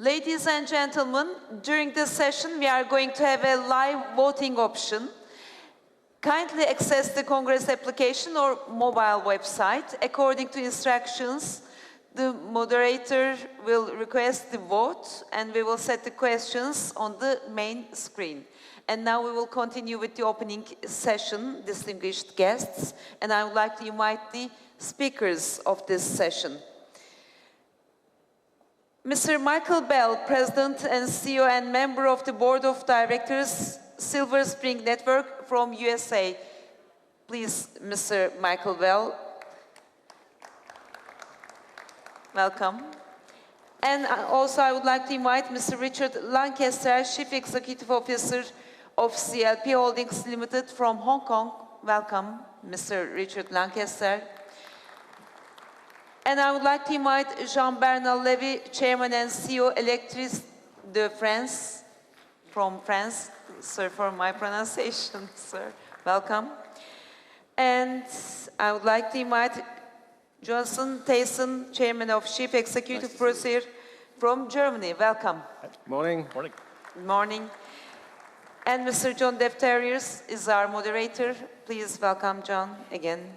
Ladies and gentlemen, during this session, we are going to have a live voting option. Kindly access the Congress application or mobile website. According to instructions, the moderator will request the vote and we will set the questions on the main screen. And now we will continue with the opening session, distinguished guests, and I would like to invite the speakers of this session. Mr. Michael Bell, President and CEO and member of the Board of Directors, Silver Spring Network from USA. Please, Mr. Michael Bell. Welcome. And also I would like to invite Mr. Richard Lancaster, Chief Executive Officer of CLP Holdings Limited from Hong Kong. Welcome, Mr. Richard Lancaster. And I would like to invite Jean-Bernard Levy, Chairman and CEO, Electrices de France, from France. Sorry for my pronunciation, sir. Welcome. And I would like to invite Johnson Tyson, Chairman of Chief Executive Officer from Germany. Welcome. Morning. Morning. Good morning. And Mr. John Defterius is our moderator. Please welcome John again.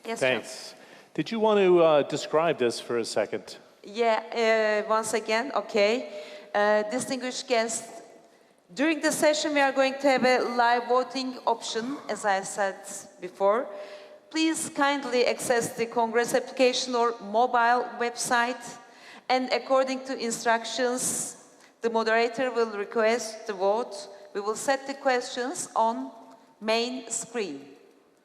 Yes, Thanks. John. Did you want to describe this for a second? Yeah, once again, okay. Distinguished guests, during the session we are going to have a live voting option, as I said before. Please kindly access the Congress application or mobile website, and according to instructions, the moderator will request the vote. We will set the questions on main screen.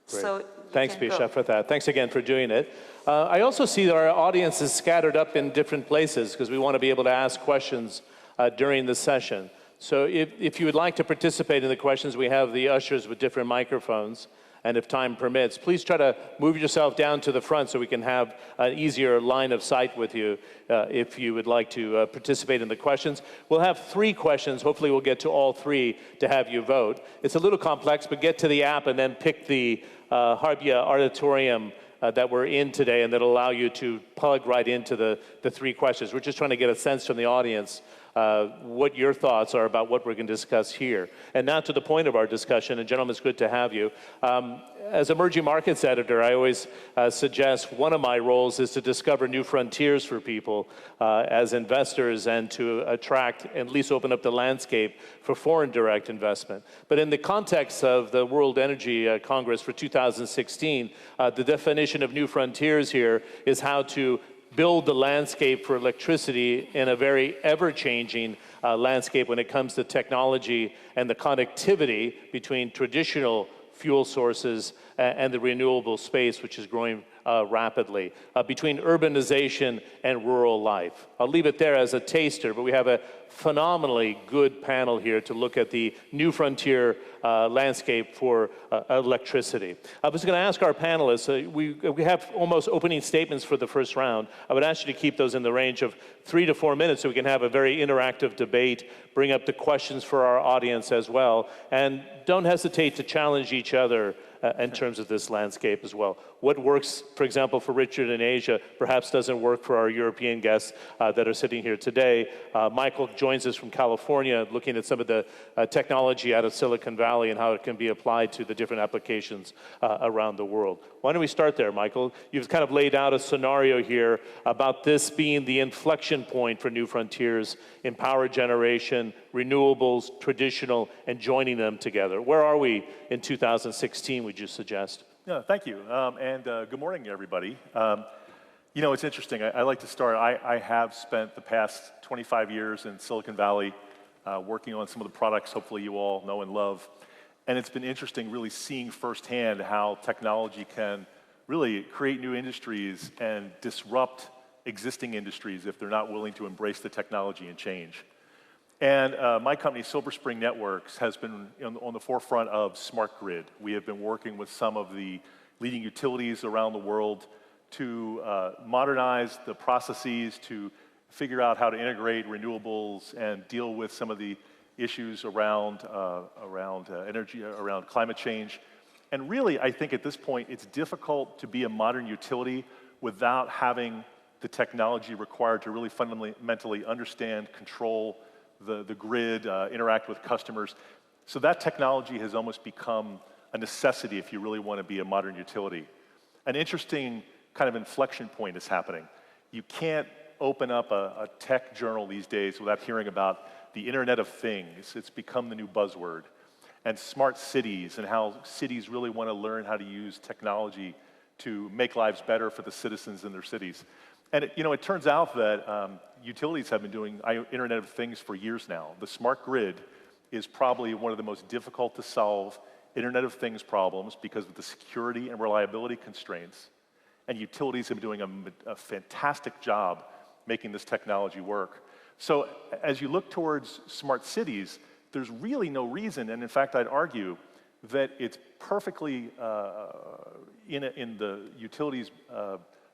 Great. So thanks, Bisha, for that. Thanks again for doing it. I also see that our audience is scattered up in different places because we want to be able to ask questions during the session. So if you would like to participate in the questions, we have the ushers with different microphones. And if time permits, please try to move yourself down to the front so we can have an easier line of sight with you if you would like to participate in the questions. We'll have 3 questions. Hopefully we'll get to all 3 to have you vote. It's a little complex, but get to the app and then pick the Harbia auditorium that we're in today, and that'll allow you to plug right into the 3 questions. We're just trying to get a sense from the audience what your thoughts are about what we're going to discuss here. And now to the point of our discussion, and gentlemen, it's good to have you. As emerging markets editor, I always suggest one of my roles is to discover new frontiers for people as investors and to attract, at least open up the landscape for foreign direct investment. But in the context of the World Energy Congress for 2016, the definition of new frontiers here is how to build the landscape for electricity in a very ever-changing landscape when it comes to technology and the connectivity between traditional fuel sources and the renewable space, which is growing rapidly, between urbanization and rural life. I'll leave it there as a taster, but we have a phenomenally good panel here to look at the new frontier landscape for electricity. I was going to ask our panelists, we have almost opening statements for the first round. I would ask you to keep those in the range of 3 to 4 minutes so we can have a very interactive debate, bring up the questions for our audience as well, and don't hesitate to challenge each other in terms of this landscape as well. What works, for example, for Richard in Asia, perhaps doesn't work for our European guests that are sitting here today. Michael joins us from California, looking at some of the technology out of Silicon Valley and how it can be applied to the different applications around the world. Why don't we start there, Michael? You've kind of laid out a scenario here about this being the inflection point for new frontiers in power generation, renewables, traditional, and joining them together. Where are we in 2016, would you suggest? Yeah, thank you. Good morning, everybody. You know, it's interesting. I like to start. I have spent the past 25 years in Silicon Valley working on some of the products hopefully you all know and love. And it's been interesting really seeing firsthand how technology can really create new industries and disrupt existing industries if they're not willing to embrace the technology and change. And my company, Silver Spring Networks, has been on the forefront of smart grid. We have been working with some of the leading utilities around the world to modernize the processes, to figure out how to integrate renewables and deal with some of the issues around energy, around climate change. And really, I think at this point, it's difficult to be a modern utility without having the technology required to really fundamentally understand, control the grid, interact with customers. So that technology has almost become a necessity if you really want to be a modern utility. An interesting kind of inflection point is happening. You can't open up a tech journal these days without hearing about the Internet of Things. It's become the new buzzword. And smart cities, and how cities really want to learn how to use technology to make lives better for the citizens in their cities. And it turns out that utilities have been doing Internet of Things for years now. The smart grid is probably one of the most difficult to solve Internet of Things problems because of the security and reliability constraints. And utilities have been doing a fantastic job making this technology work. So as you look towards smart cities, there's really no reason, and in fact I'd argue that it's perfectly in the utilities'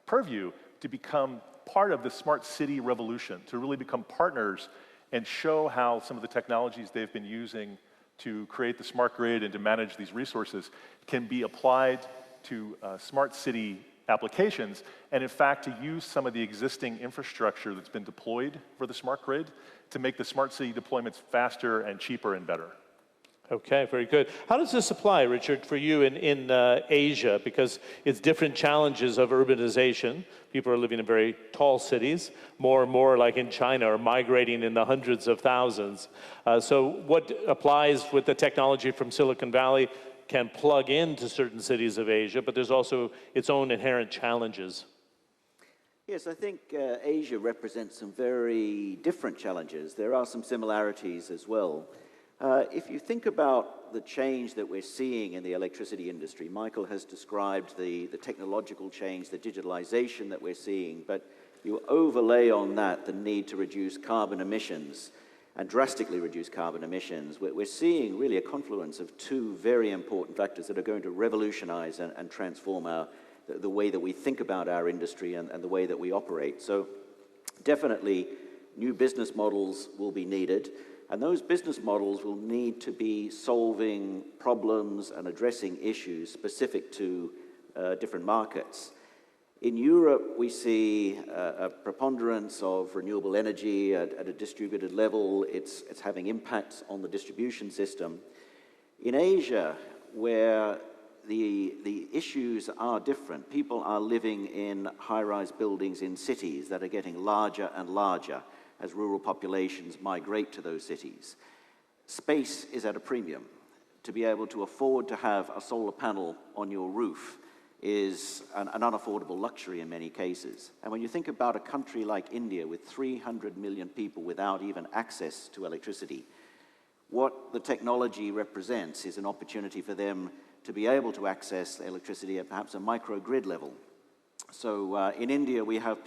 purview to become part of the smart city revolution, to really become partners and show how some of the technologies they've been using to create the smart grid and to manage these resources can be applied to smart city applications, and in fact to use some of the existing infrastructure that's been deployed for the smart grid to make the smart city deployments faster and cheaper and better. Okay, very good. How does this apply, Richard, for you in Asia? Because it's different challenges of urbanization. People are living in very tall cities. More and more, like in China, are migrating in the hundreds of thousands. So what applies with the technology from Silicon Valley can plug into certain cities of Asia, but there's also its own inherent challenges. Yes, I think Asia represents some very different challenges. There are some similarities as well. If you think about the change that we're seeing in the electricity industry, Michael has described the technological change, the digitalization that we're seeing, but you overlay on that the need to reduce carbon emissions and drastically reduce carbon emissions. We're seeing really a confluence of two very important factors that are going to revolutionize and transform the way that we think about our industry and the way that we operate. So definitely new business models will be needed. And those business models will need to be solving problems and addressing issues specific to different markets. In Europe, we see a preponderance of renewable energy at a distributed level. It's having impacts on the distribution system. In Asia, where the issues are different, people are living in high-rise buildings in cities that are getting larger and larger as rural populations migrate to those cities. Space is at a premium. To be able to afford to have a solar panel on your roof is an unaffordable luxury in many cases. And when you think about a country like India with 300 million people without even access to electricity, what the technology represents is an opportunity for them to be able to access electricity at perhaps a microgrid level. So in India, we have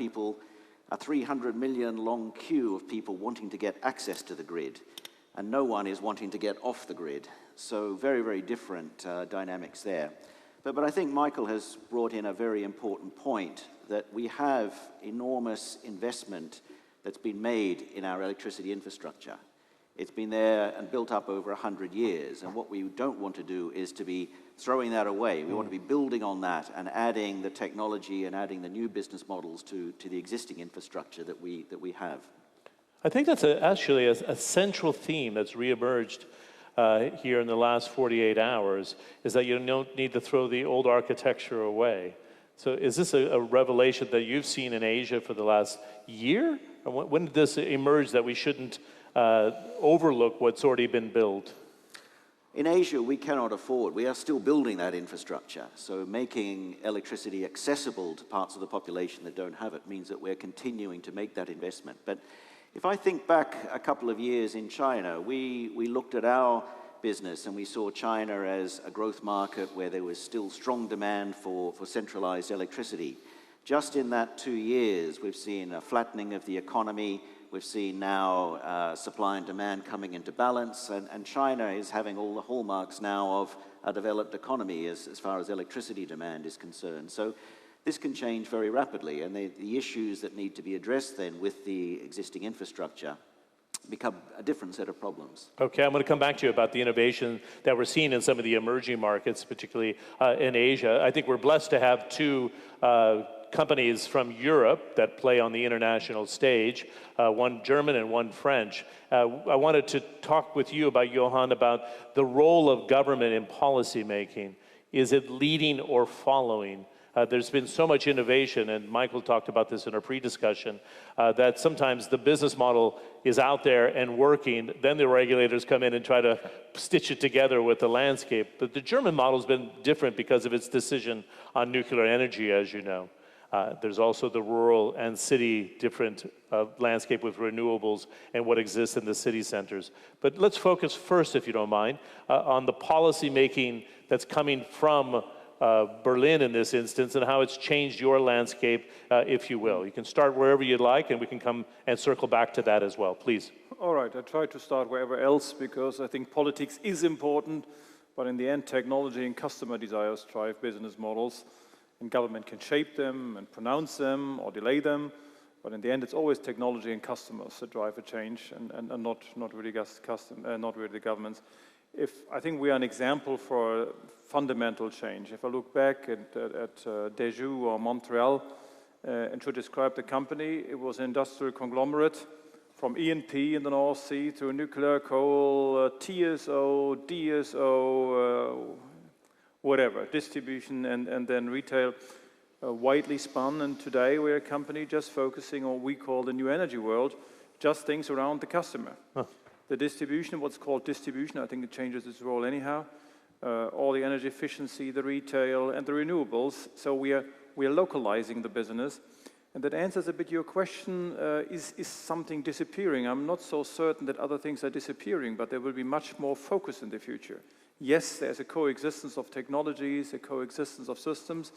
a 300 million long queue of people wanting to get access to the grid, and no one is wanting to get off the grid. So very, very different dynamics there. But I think Michael has brought in a very important point, that we have enormous investment that's been made in our electricity infrastructure. It's been there and built up over 100 years, and what we don't want to do is to be throwing that away. We want to be building on that and adding the technology and adding the new business models to the existing infrastructure that we have. I think that's actually a central theme that's reemerged here in the last 48 hours, is that you don't need to throw the old architecture away. So is this a revelation that you've seen in Asia for the last year? Or when did this emerge that we shouldn't overlook what's already been built? In Asia, we cannot afford. We are still building that infrastructure. So making electricity accessible to parts of the population that don't have it means that we're continuing to make that investment. But if I think back a couple of years in China, we looked at our business and we saw China as a growth market where there was still strong demand for centralized electricity. Just in that 2 years, we've seen a flattening of the economy. We've seen now supply and demand coming into balance, and China is having all the hallmarks now of a developed economy as far as electricity demand is concerned. So this can change very rapidly, and the issues that need to be addressed then with the existing infrastructure become a different set of problems. Okay, I'm going to come back to you about the innovation that we're seeing in some of the emerging markets, particularly in Asia. I think we're blessed to have two companies from Europe that play on the international stage, one German and one French. I wanted to talk with you about, Johan, about the role of government in policy making. Is it leading or following? There's been so much innovation, and Michael talked about this in our pre-discussion, that sometimes the business model is out there and working, then the regulators come in and try to stitch it together with the landscape. But the German model's been different because of its decision on nuclear energy, as you know. There's also the rural and city different landscape with renewables and what exists in the city centers. But let's focus first, if you don't mind, on the policy making that's coming from Berlin in this instance, and how it's changed your landscape, if you will. You can start wherever you'd like, and we can come and circle back to that as well, please. All right, I try to start wherever else, because I think politics is important, but in the end, technology and customer desires drive business models, and government can shape them and pronounce them or delay them, but in the end, it's always technology and customers that drive a change, and not really the governments. I think we are an example for fundamental change. If I look back at Deju or Montreal and should describe the company, it was an industrial conglomerate from E&P in the North Sea to nuclear, coal, TSO, DSO, whatever, distribution and then retail, widely spun. And today we're a company just focusing on what we call the new energy world, just things around the customer. Huh. The distribution, what's called distribution, I think it changes its role anyhow. All the energy efficiency, the retail, and the renewables. So we are localizing the business. And that answers a bit your question, is something disappearing? I'm not so certain that other things are disappearing, but there will be much more focus in the future. Yes, there's a coexistence of technologies, a coexistence of systems,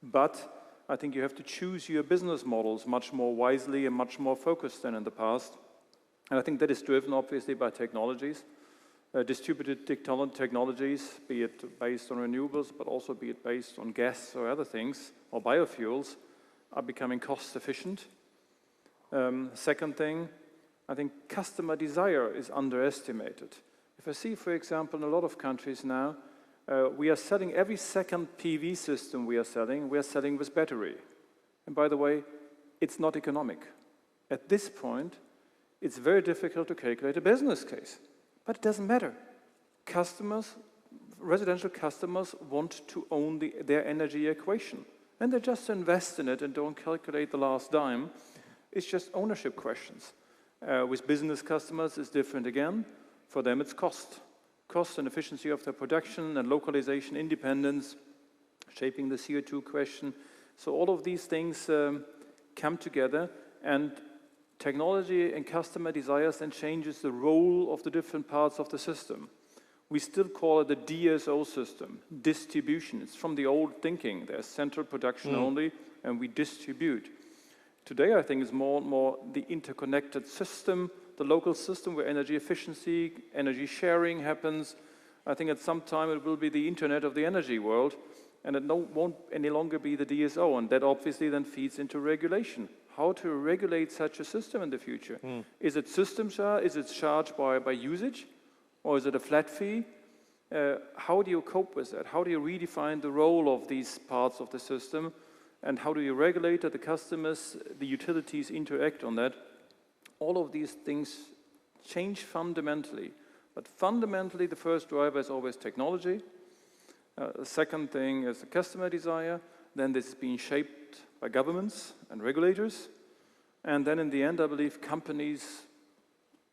but I think you have to choose your business models much more wisely and much more focused than in the past. And I think that is driven, obviously, by technologies, distributed technologies, be it based on renewables, but also be it based on gas or other things, or biofuels, are becoming cost efficient. Second thing, I think customer desire is underestimated. If I see, for example, in a lot of countries now, we are selling every second PV system we are selling with battery. And by the way, it's not economic. At this point, it's very difficult to calculate a business case, but it doesn't matter. Residential customers want to own their energy equation, and they just invest in it and don't calculate the last dime. It's just ownership questions. With business customers, it's different again. For them, it's cost and efficiency of their production and localization independence, shaping the CO2 question. So all of these things come together, and technology and customer desires then changes the role of the different parts of the system. We still call it the DSO system, distribution. It's from the old thinking. There's central production only, and we distribute. Today, I think, is more and more the interconnected system, the local system where energy efficiency, energy sharing happens. I think at some time it will be the internet of the energy world, and it won't any longer be the DSO, and that obviously then feeds into regulation. How to regulate such a system in the future? Is it system charge? Is it charged by usage? Or is it a flat fee? How do you cope with that? How do you redefine the role of these parts of the system? And how do you regulate that the customers, the utilities interact on that? All of these things change fundamentally. But fundamentally, the first driver is always technology. The second thing is the customer desire. Then this is being shaped by governments and regulators. And then in the end, I believe companies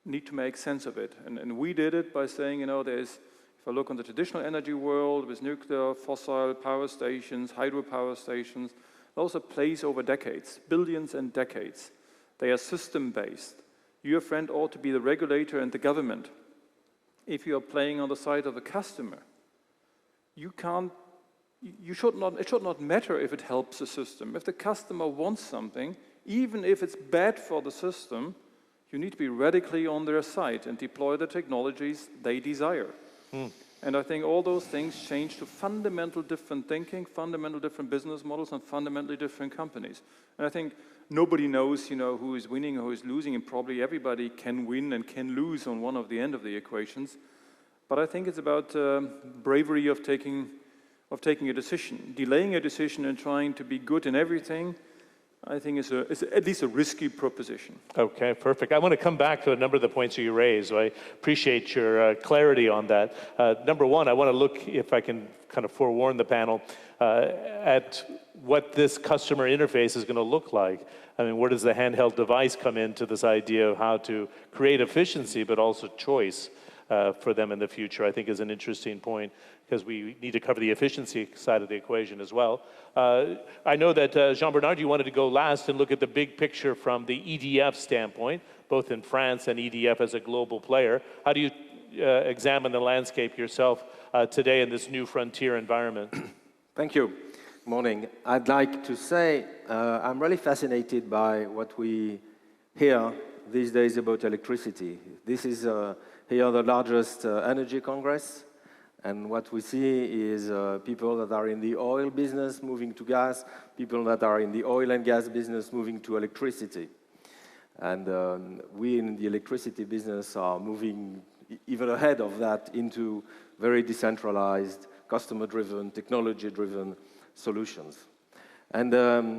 need to make sense of it. And we did it by saying, if I look on the traditional energy world with nuclear, fossil power stations, hydropower stations, those are placed over decades, billions and decades. They are system-based. Your friend ought to be the regulator and the government. If you are playing on the side of a customer, it should not matter if it helps the system. If the customer wants something, even if it's bad for the system, you need to be radically on their side and deploy the technologies they desire. And I think all those things change to fundamental different thinking, fundamental different business models, and fundamentally different companies. And I think nobody knows, who is winning or who is losing, and probably everybody can win and can lose on one of the end of the equations. But I think it's about bravery of taking a decision. Delaying a decision and trying to be good in everything, I think is at least a risky proposition. Okay, perfect. I want to come back to a number of the points you raised. I appreciate your clarity on that. Number one, I want to look, if I can kind of forewarn the panel, at what this customer interface is going to look like. I mean, where does the handheld device come into this idea of how to create efficiency, but also choice for them in the future, I think is an interesting point, because we need to cover the efficiency side of the equation as well. I know that, Jean-Bernard, you wanted to go last and look at the big picture from the EDF standpoint, both in France and EDF as a global player. How do you examine the landscape yourself today in this new frontier environment? Thank you. Morning. I'd like to say I'm really fascinated by what we hear these days about electricity. This is here the largest energy congress, and what we see is people that are in the oil business moving to gas, people that are in the oil and gas business moving to electricity. And we in the electricity business are moving even ahead of that into very decentralized, customer-driven, technology-driven solutions. And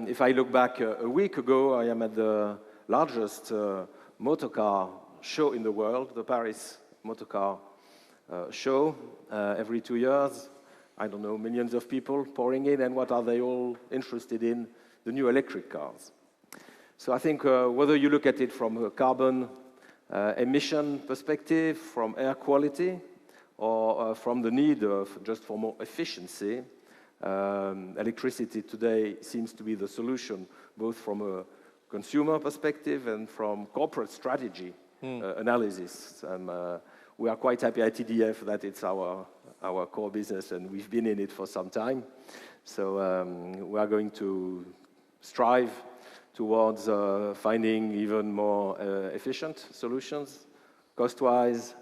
if I look back a week ago, I am at the largest motor car show in the world, the Paris Motor Car Show. Every 2 years, I don't know, millions of people pouring in, and what are they all interested in? The new electric cars. So I think whether you look at it from a carbon emission perspective, from air quality, or from the need of just for more efficiency, electricity today seems to be the solution, both from a consumer perspective and from corporate strategy analysis. We are quite happy at EDF that it's our core business, and we've been in it for some time. So we are going to strive towards finding even more efficient solutions, cost-wise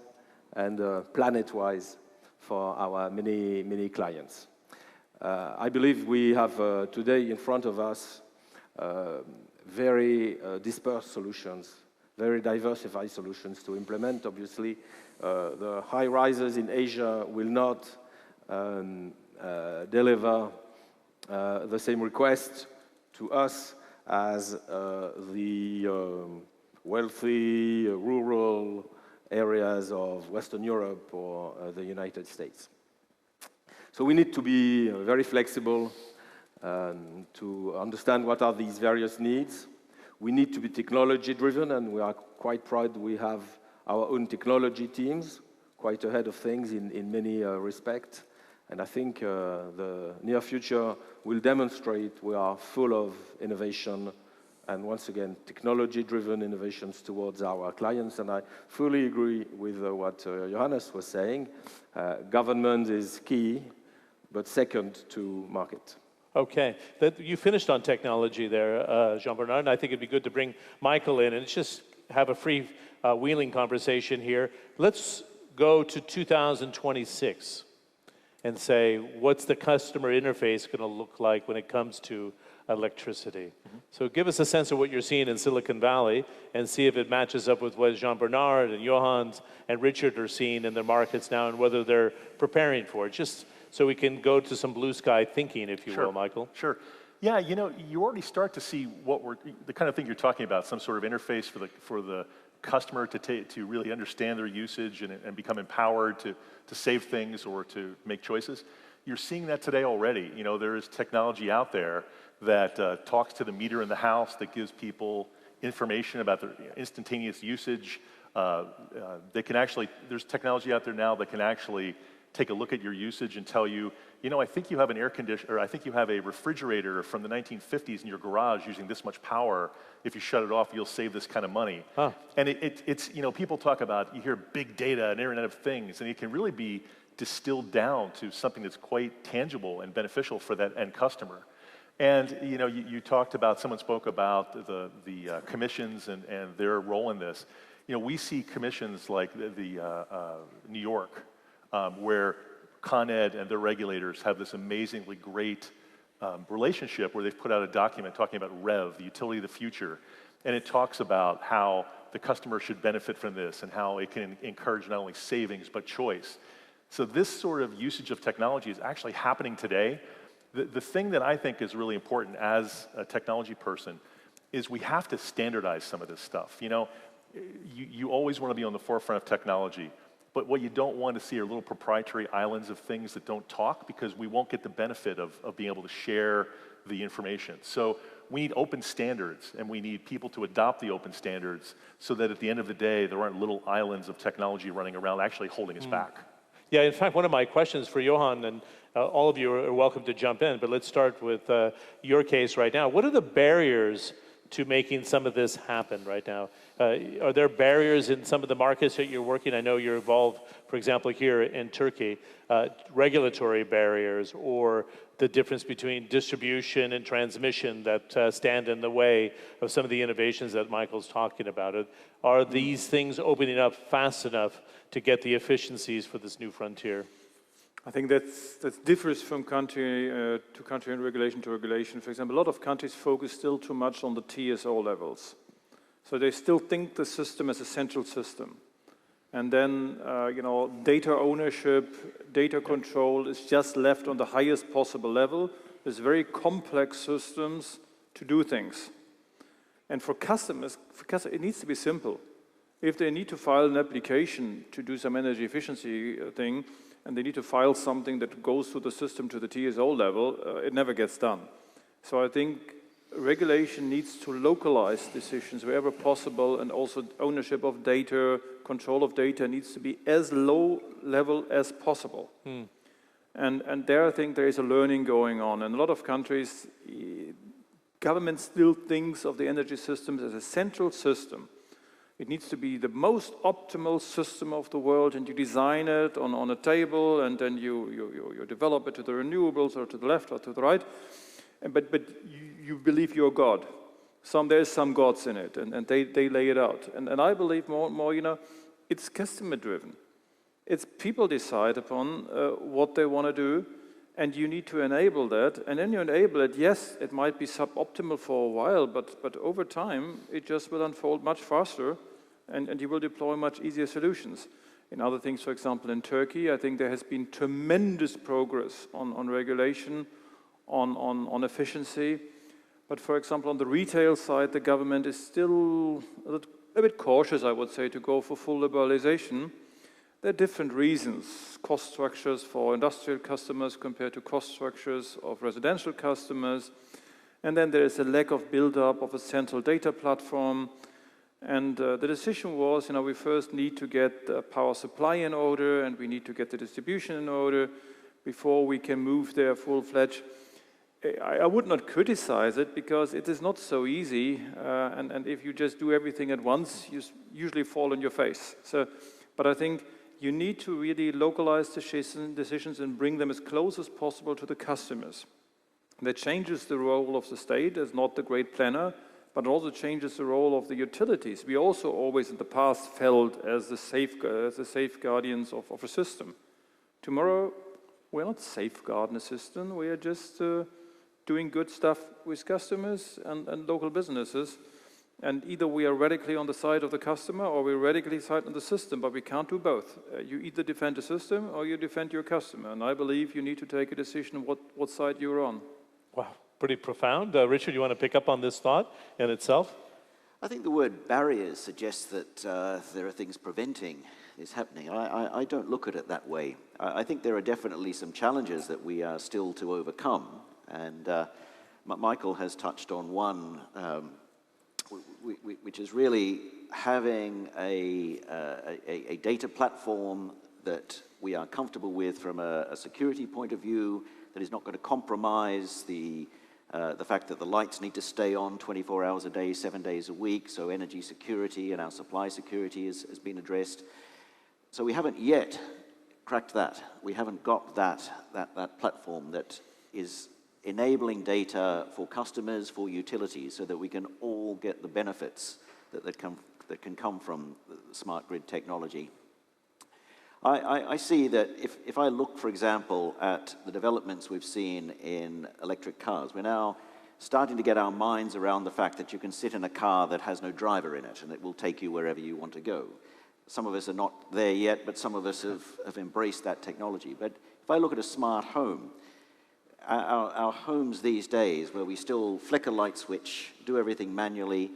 and planet-wise, for our many clients. I believe we have today in front of us very dispersed solutions, very diversified solutions to implement. Obviously, the high rises in Asia will not deliver the same request to us as the wealthy, rural areas of Western Europe or the United States. So we need to be very flexible to understand what are these various needs. We need to be technology-driven, and we are quite proud we have our own technology teams, quite ahead of things in many respects. And I think the near future will demonstrate we are full of innovation, and once again, technology-driven innovations towards our clients. And I fully agree with what Johannes was saying. Government is key, but second to market. Okay, you finished on technology there, Jean-Bernard, and I think it'd be good to bring Michael in and just have a free wheeling conversation here. Let's go to 2026 and say, what's the customer interface going to look like when it comes to electricity? So give us a sense of what you're seeing in Silicon Valley and see if it matches up with what Jean-Bernard and Johannes and Richard are seeing in their markets now and whether they're preparing for it. Just so we can go to some blue sky thinking, if you will, Michael. Sure. Yeah, you already start to see the kind of thing you're talking about, some sort of interface for the customer to really understand their usage and become empowered to save things or to make choices. You're seeing that today already. There is technology out there that talks to the meter in the house, that gives people information about their instantaneous usage. There's technology out there now that can actually take a look at your usage and tell you, I think you have an air conditioner, or I think you have a refrigerator from the 1950s in your garage using this much power. If you shut it off, you'll save this kind of money. Huh. And it's people talk about, you hear big data and Internet of Things, and it can really be distilled down to something that's quite tangible and beneficial for that end customer. And you talked about, someone spoke about the commissions and their role in this. We see commissions like the New York where Con Ed and their regulators have this amazingly great relationship where they've put out a document talking about REV, the utility of the future, and it talks about how the customer should benefit from this and how it can encourage not only savings but choice. So this sort of usage of technology is actually happening today. The thing that I think is really important as a technology person is we have to standardize some of this stuff. You know, you always want to be on the forefront of technology, but what you don't want to see are little proprietary islands of things that don't talk, because we won't get the benefit of being able to share the information. So we need open standards, and we need people to adopt the open standards so that at the end of the day, there aren't little islands of technology running around actually holding us back. Yeah, in fact, one of my questions for Johan, and all of you are welcome to jump in, but let's start with your case right now. What are the barriers to making some of this happen right now? Are there barriers in some of the markets that you're working? I know you're involved, for example, here in Turkey, regulatory barriers, or the difference between distribution and transmission that stand in the way of some of the innovations that Michael's talking about. Are these things opening up fast enough to get the efficiencies for this new frontier? I think that differs from country to country and regulation to regulation. For example, a lot of countries focus still too much on the TSO levels. So they still think the system as a central system. And then, data ownership, data control is just left on the highest possible level. There's very complex systems to do things. And for customers, it needs to be simple. If they need to file an application to do some energy efficiency thing, and they need to file something that goes through the system to the TSO level, it never gets done. So I think regulation needs to localize decisions wherever possible, and also ownership of data, control of data needs to be as low level as possible. And there I think there is a learning going on. In a lot of countries, government still thinks of the energy systems as a central system. It needs to be the most optimal system of the world, and you design it on a table, and then you develop it to the renewables, or to the left or to the right. But you believe you're God. There's some gods in it, and they lay it out. And I believe more, it's customer driven. It's people decide upon what they want to do, and you need to enable that. And then you enable it. Yes, it might be suboptimal for a while, but over time, it just will unfold much faster, and you will deploy much easier solutions. In other things, for example, in Turkey, I think there has been tremendous progress on regulation, on efficiency. But for example, on the retail side, the government is still a bit cautious, I would say, to go for full liberalization. There are different reasons. Cost structures for industrial customers compared to cost structures of residential customers. And then there is a lack of build-up of a central data platform. And the decision was, we first need to get the power supply in order, and we need to get the distribution in order before we can move there full-fledged. I would not criticize it, because it is not so easy. And if you just do everything at once, you usually fall on your face. But I think you need to really localize decisions and bring them as close as possible to the customers. That changes the role of the state as not the great planner, but also changes the role of the utilities. We also always in the past felt as the safeguardians of a system. Tomorrow, we're not safeguarding a system, we are just doing good stuff with customers and local businesses. And either we are radically on the side of the customer, or we're radically side on the system, but we can't do both. You either defend the system or you defend your customer. And I believe you need to take a decision what side you're on. Wow, pretty profound. Richard, you want to pick up on this thought in itself? I think the word barriers suggests that there are things preventing this happening. I don't look at it that way. I think there are definitely some challenges that we are still to overcome. And Michael has touched on one, which is really having a data platform that we are comfortable with from a security point of view, that is not going to compromise the fact that the lights need to stay on 24 hours a day, 7 days a week, so energy security and our supply security has been addressed. So we haven't yet cracked that. We haven't got that platform that is enabling data for customers, for utilities, so that we can all get the benefits that can come from the smart grid technology. I see that if I look, for example, at the developments we've seen in electric cars, we're now starting to get our minds around the fact that you can sit in a car that has no driver in it and it will take you wherever you want to go. Some of us are not there yet, but some of us have embraced that technology. But if I look at a smart home, our homes these days, where we still flick a light switch, do everything manually,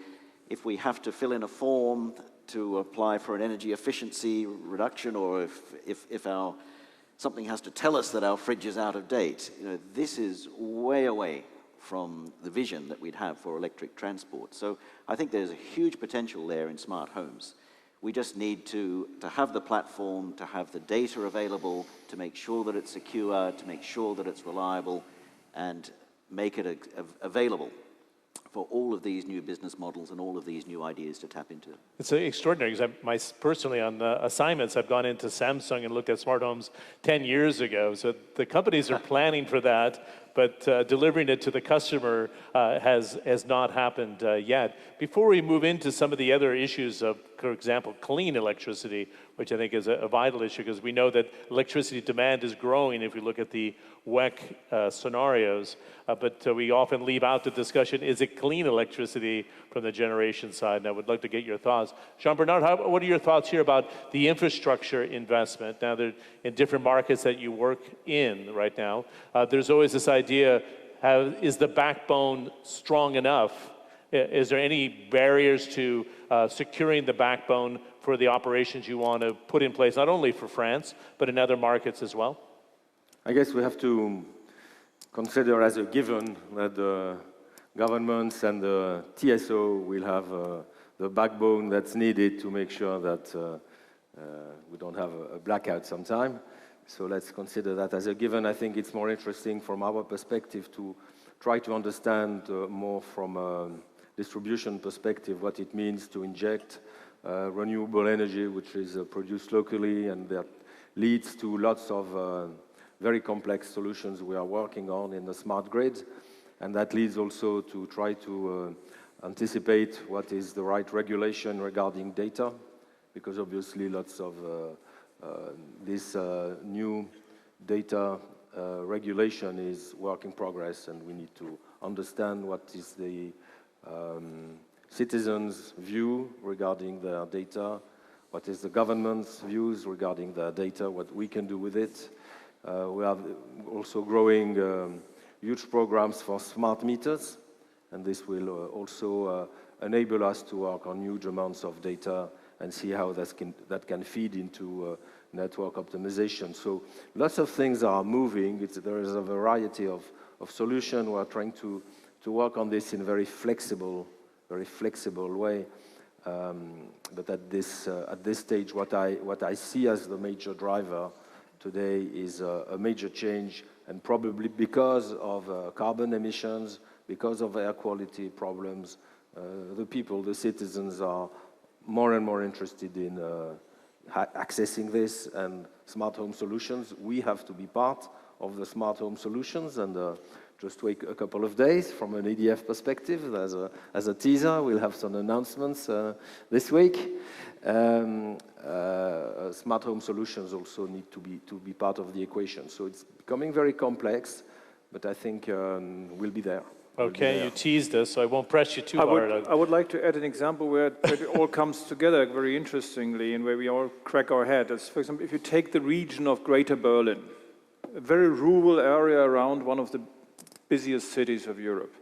if we have to fill in a form to apply for an energy efficiency reduction, or if something has to tell us that our fridge is out of date, this is way away from the vision that we'd have for electric transport. So I think there's a huge potential there in smart homes. We just need to have the platform, to have the data available, to make sure that it's secure, to make sure that it's reliable, and make it available for all of these new business models and all of these new ideas to tap into. It's extraordinary because personally on the assignments, I've gone into Samsung and looked at smart homes 10 years ago. So the companies are planning for that, but delivering it to the customer has not happened yet. Before we move into some of the other issues of, for example, clean electricity, which I think is a vital issue because we know that electricity demand is growing if we look at the WEC scenarios, but we often leave out the discussion, is it clean electricity from the generation side? And I would like to get your thoughts. Jean-Bernard, what are your thoughts here about the infrastructure investment? Now, they're in different markets that you work in right now. There's always this idea, is the backbone strong enough? Is there any barriers to securing the backbone for the operations you want to put in place, not only for France, but in other markets as well? I guess we have to consider as a given that the governments and the TSO will have the backbone that's needed to make sure that we don't have a blackout sometime. So let's consider that as a given. I think it's more interesting from our perspective to try to understand more from a distribution perspective what it means to inject renewable energy, which is produced locally, and that leads to lots of very complex solutions we are working on in the smart grid. And that leads also to try to anticipate what is the right regulation regarding data, because obviously lots of this new data regulation is work in progress, and we need to understand what is the citizens' view regarding their data, what is the government's views regarding their data, what we can do with it. We have also growing huge programs for smart meters, and this will also enable us to work on huge amounts of data and see how that can feed into network optimization. So lots of things are moving. There is a variety of solutions. We are trying to work on this in a very flexible way. But at this stage, what I see as the major driver today is a major change, and probably because of carbon emissions, because of air quality problems, the citizens are more and more interested in accessing this and smart home solutions. We have to be part of the smart home solutions, and just wait a couple of days from an EDF perspective. As a teaser, we'll have some announcements this week. Smart home solutions also need to be part of the equation. So it's becoming very complex, but I think we'll be there. Okay, you teased us, so I won't press you too hard. I would like to add an example where it all comes together very interestingly and where we all crack our heads. For example, if you take the region of Greater Berlin, a very rural area around one of the busiest cities of Europe.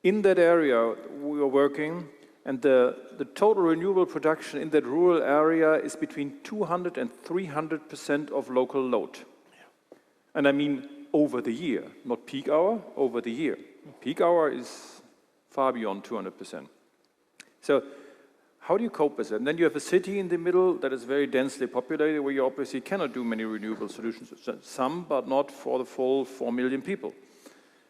In that area, we are working, and the total renewable production in that rural area is between 200 and 300% of local load. And I mean over the year, not peak hour, over the year. Peak hour is far beyond 200%. So how do you cope with it? And then you have a city in the middle that is very densely populated, where you obviously cannot do many renewable solutions. Some, but not for the full 4 million people.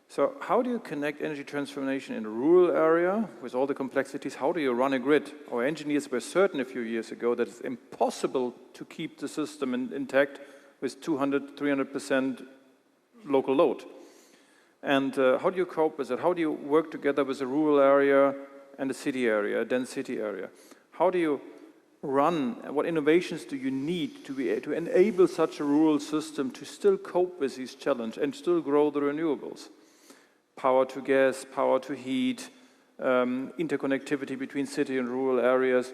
So how do you connect energy transformation in a rural area with all the complexities? How do you run a grid? Our engineers were certain a few years ago that it's impossible to keep the system intact with 200, 300% local load. And how do you cope with it? How do you work together with a rural area and a city area, a dense city area? How do you run, what innovations do you need to enable such a rural system to still cope with these challenges and still grow the renewables? Power to gas, power to heat, interconnectivity between city and rural areas.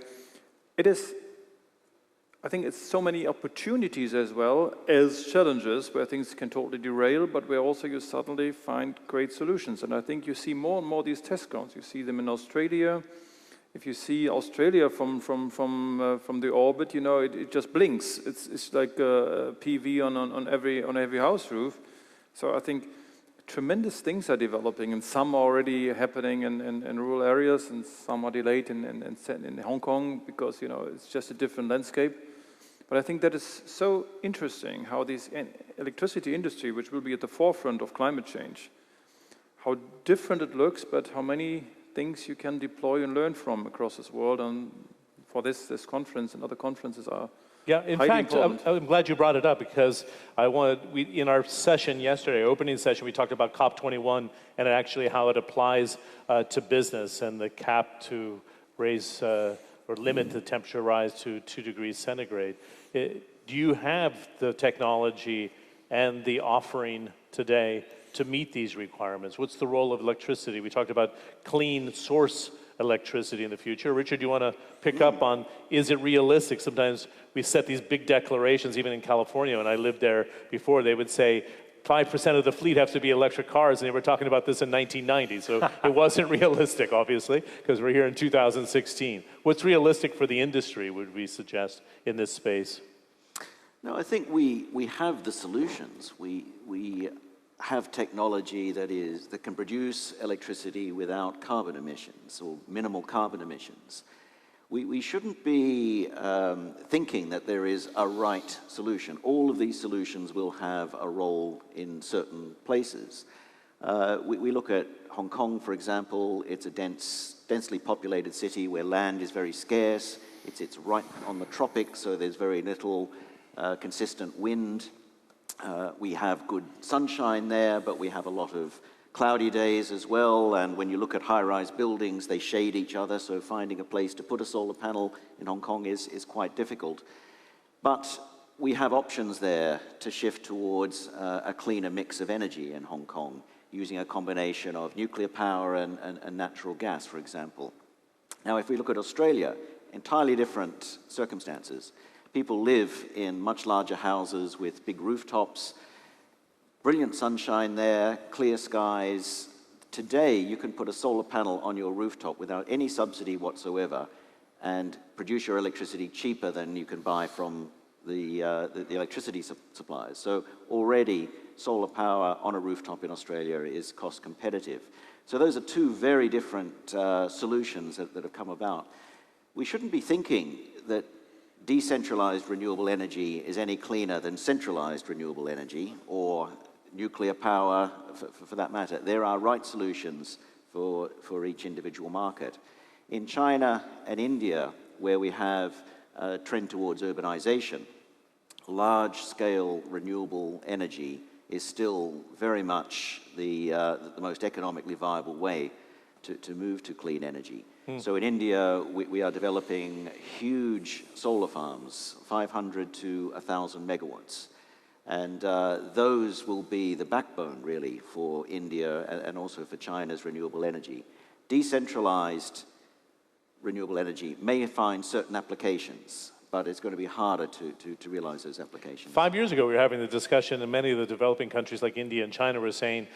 I think it's so many opportunities as well as challenges where things can totally derail, but where also you suddenly find great solutions. And I think you see more and more these test grounds. You see them in Australia. If you see Australia from the orbit, you know, it just blinks. It's like a PV on every house roof. So I think tremendous things are developing, and some are already happening in rural areas, and some are delayed in Hong Kong because, you know, it's just a different landscape. But I think that is so interesting how this electricity industry, which will be at the forefront of climate change, how different it looks, but how many things you can deploy and learn from across this world. And for this conference and other conferences are in fact, I'm glad you brought it up, because in our session yesterday, opening session, we talked about COP21 and actually how it applies to business and the cap to raise or limit the temperature rise to 2 degrees centigrade. Do you have the technology and the offering today to meet these requirements? What's the role of electricity? We talked about clean source electricity in the future. Richard, do you want to pick up on, is it realistic? Sometimes we set these big declarations, even in California, when I lived there before, they would say 5% of the fleet have to be electric cars, and they were talking about this in 1990, so it wasn't realistic, obviously, because we're here in 2016. What's realistic for the industry, would we suggest, in this space? No, I think we have the solutions. We have technology that can produce electricity without carbon emissions or minimal carbon emissions. We shouldn't be thinking that there is a right solution. All of these solutions will have a role in certain places. We look at Hong Kong, for example. It's a densely populated city where land is very scarce. It's right on the tropics, so there's very little consistent wind. We have good sunshine there, but we have a lot of cloudy days as well, and when you look at high-rise buildings, they shade each other, so finding a place to put a solar panel in Hong Kong is quite difficult. But we have options there to shift towards a cleaner mix of energy in Hong Kong, using a combination of nuclear power and natural gas, for example. Now, if we look at Australia, entirely different circumstances. People live in much larger houses with big rooftops, brilliant sunshine there, clear skies. Today, you can put a solar panel on your rooftop without any subsidy whatsoever and produce your electricity cheaper than you can buy from the electricity suppliers. So already, solar power on a rooftop in Australia is cost competitive. So those are two very different solutions that have come about. We shouldn't be thinking that decentralized renewable energy is any cleaner than centralized renewable energy, or nuclear power, for that matter. There are right solutions for each individual market. In China and India, where we have a trend towards urbanization, large-scale renewable energy is still very much the most economically viable way to move to clean energy. So in India, we are developing huge solar farms, 500 to 1,000 megawatts. And those will be the backbone, really, for India and also for China's renewable energy. Decentralized renewable energy may find certain applications, but it's going to be harder to realize those applications. 5 years ago, we were having the discussion, and many of the developing countries like India and China were saying,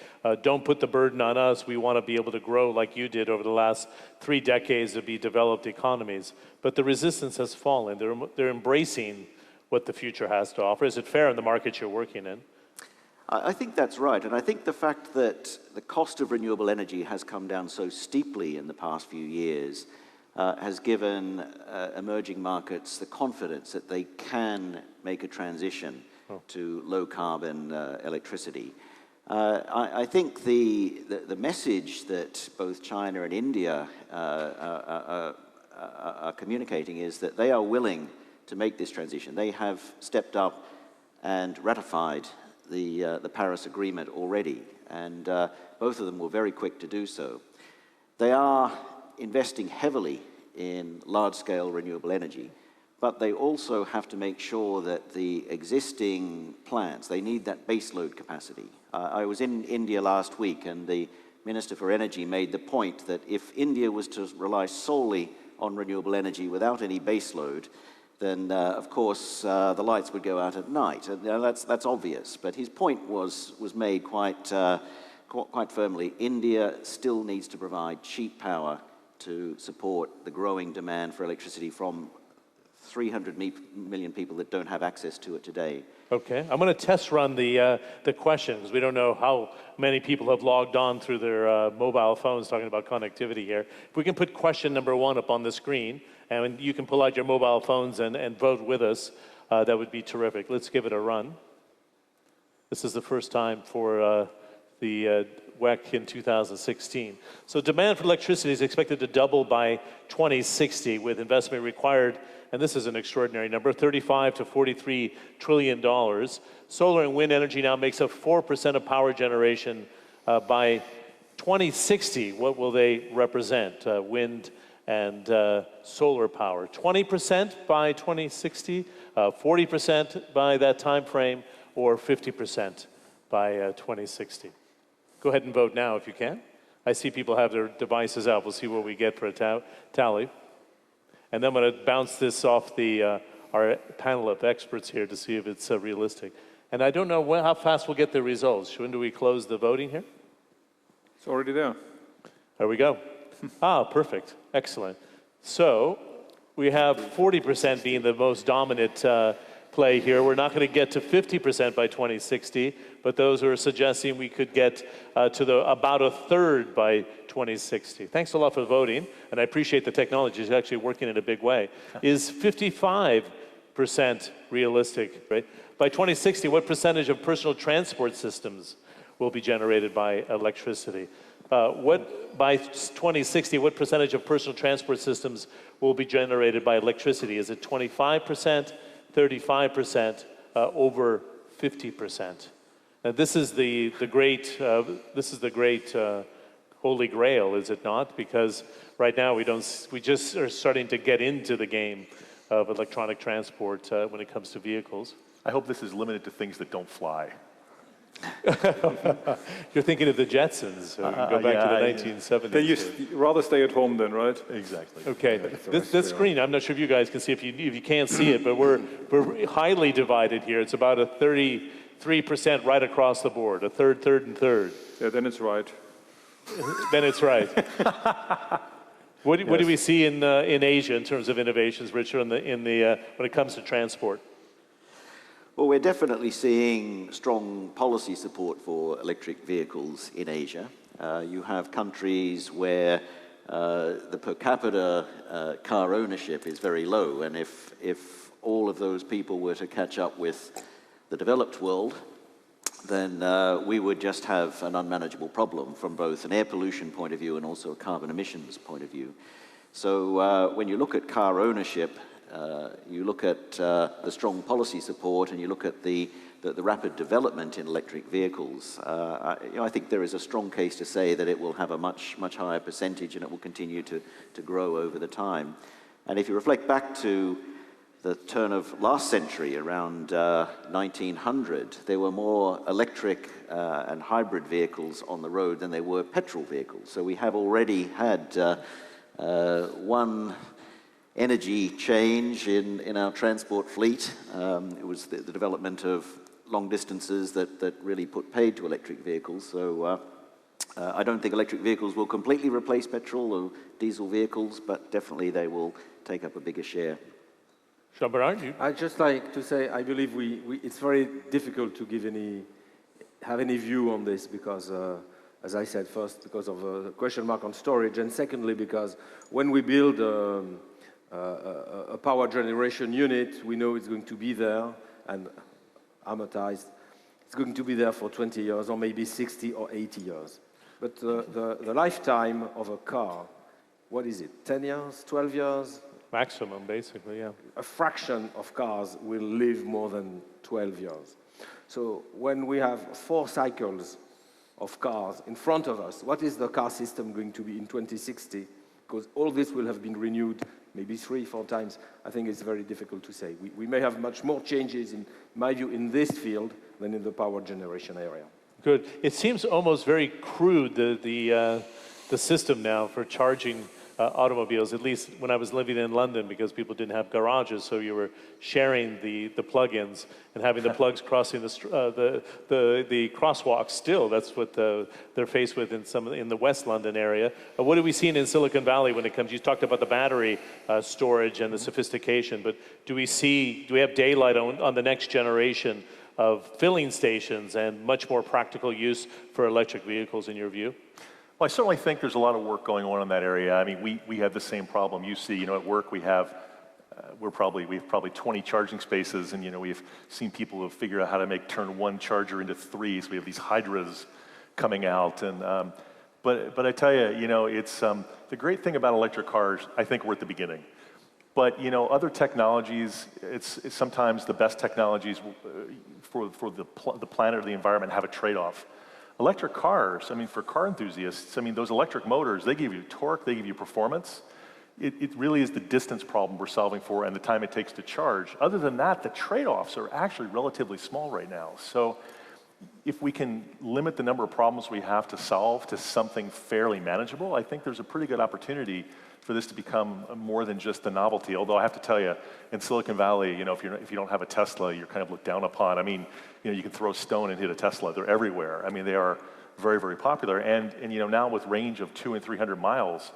don't put the burden on us. We want to be able to grow like you did over the last 3 decades to be developed economies. But the resistance has fallen. They're embracing what the future has to offer. Is it fair in the markets you're working in? I think that's right. And I think the fact that the cost of renewable energy has come down so steeply in the past few years has given emerging markets the confidence that they can make a transition to low-carbon electricity. I think the message that both China and India are communicating is that they are willing to make this transition. They have stepped up and ratified the Paris Agreement already, and both of them were very quick to do so. They are investing heavily in large-scale renewable energy, but they also have to make sure that the existing plants, they need that baseload capacity. I was in India last week, and the Minister for Energy made the point that if India was to rely solely on renewable energy without any baseload, then of course the lights would go out at night. And, that's obvious, but his point was made quite firmly. India still needs to provide cheap power to support the growing demand for electricity from 300 million people that don't have access to it today. Okay, I'm going to test run the questions. We don't know how many people have logged on through their mobile phones talking about connectivity here. If we can put question number 1 up on the screen, and you can pull out your mobile phones and vote with us, that would be terrific. Let's give it a run. This is the first time for the WEC in 2016. So demand for electricity is expected to double by 2060 with investment required, and this is an extraordinary number, $35 to $43 trillion. Solar and wind energy now makes up 4% of power generation. By 2060, what will they represent? Wind and solar power. 20% by 2060, 40% by that time frame, or 50% by 2060. Go ahead and vote now if you can. I see people have their devices out. We'll see what we get for a tally. And then I'm going to bounce this off our panel of experts here to see if it's realistic. And I don't know how fast we'll get the results. When do we close the voting here? It's already there. There we go. Perfect. Excellent. So we have 40% being the most dominant play here. We're not going to get to 50% by 2060, but those who are suggesting we could get to about a third by 2060. Thanks a lot for voting, and I appreciate the technology is actually working in a big way. Is 55% realistic, right? By 2060, what percentage of personal transport systems will be generated by electricity? By 2060, what percentage of personal transport systems will be generated by electricity? Is it 25%, 35%, over 50%? Now, this is the great holy grail, is it not? Because right now we just are starting to get into the game of electronic transport when it comes to vehicles. I hope this is limited to things that don't fly. You're thinking of the Jetsons. So we can go back to the 1970s. Then you rather stay at home then, right? Exactly. Okay, this screen, I'm not sure if you guys can see, if you can't see it, but we're highly divided here. It's about a 33% right across the board, a third, and third. Yeah, then it's right. Then it's right. What do we see in Asia in terms of innovations, Richard, when it comes to transport? Well, we're definitely seeing strong policy support for electric vehicles in Asia. You have countries where the per capita car ownership is very low, and if all of those people were to catch up with the developed world, then we would just have an unmanageable problem from both an air pollution point of view and also a carbon emissions point of view. So when you look at car ownership, you look at the strong policy support, and you look at the rapid development in electric vehicles, I think there is a strong case to say that it will have a much higher percentage, and it will continue to grow over the time. And if you reflect back to the turn of last century, around 1900, there were more electric and hybrid vehicles on the road than there were petrol vehicles. So we have already had one energy change in our transport fleet. It was the development of long distances that really put paid to electric vehicles. So I don't think electric vehicles will completely replace petrol or diesel vehicles, but definitely they will take up a bigger share. Jean-Bernard, I'd just like to say I believe it's very difficult to have any view on this because, as I said, first because of the question mark on storage, and secondly because when we build a power generation unit, we know it's going to be there and amortized. It's going to be there for 20 years or maybe 60 or 80 years. But the lifetime of a car, what is it, 10 years, 12 years? maximum, basically, yeah. A fraction of cars will live more than 12 years. So when we have 4 cycles of cars in front of us, what is the car system going to be in 2060 because all this will have been renewed maybe 3-4 times. I think it's very difficult to say. We may have much more changes, in my view, in this field than in the power generation area. Good. It seems almost very crude, the system now for charging automobiles, at least when I was living in London, because people didn't have garages, so you were sharing the plug-ins and having the plugs crossing the crosswalks still. That's what they're faced with in the West London area. What have we seen in Silicon Valley when it comes, you talked about the battery storage and the sophistication, but do we have daylight on the next generation of filling stations and much more practical use for electric vehicles in your view? Well, I certainly think there's a lot of work going on in that area. I mean, we have the same problem you see. You know, at work we have probably 20 charging spaces, and you know, we've seen people who have figured out how to turn one charger into 3. So we have these hydras coming out, and but I tell you, you know, it's the great thing about electric cars. I think we're at the beginning. But you know, other technologies, it's sometimes the best technologies for the planet or the environment have a trade-off. Electric cars, I mean, for car enthusiasts, I mean, those electric motors, they give you torque, they give you performance. It really is the distance problem we're solving for and the time it takes to charge. Other than that, the trade-offs are actually relatively small right now. So if we can limit the number of problems we have to solve to something fairly manageable, I think there's a pretty good opportunity for this to become more than just a novelty. Although I have to tell you, in Silicon Valley, you know, if you don't have a Tesla, you're kind of looked down upon. I mean, you know, you can throw a stone and hit a Tesla. They're everywhere. I mean, they are very, very popular. And you know, now with range of 200 and 300 miles,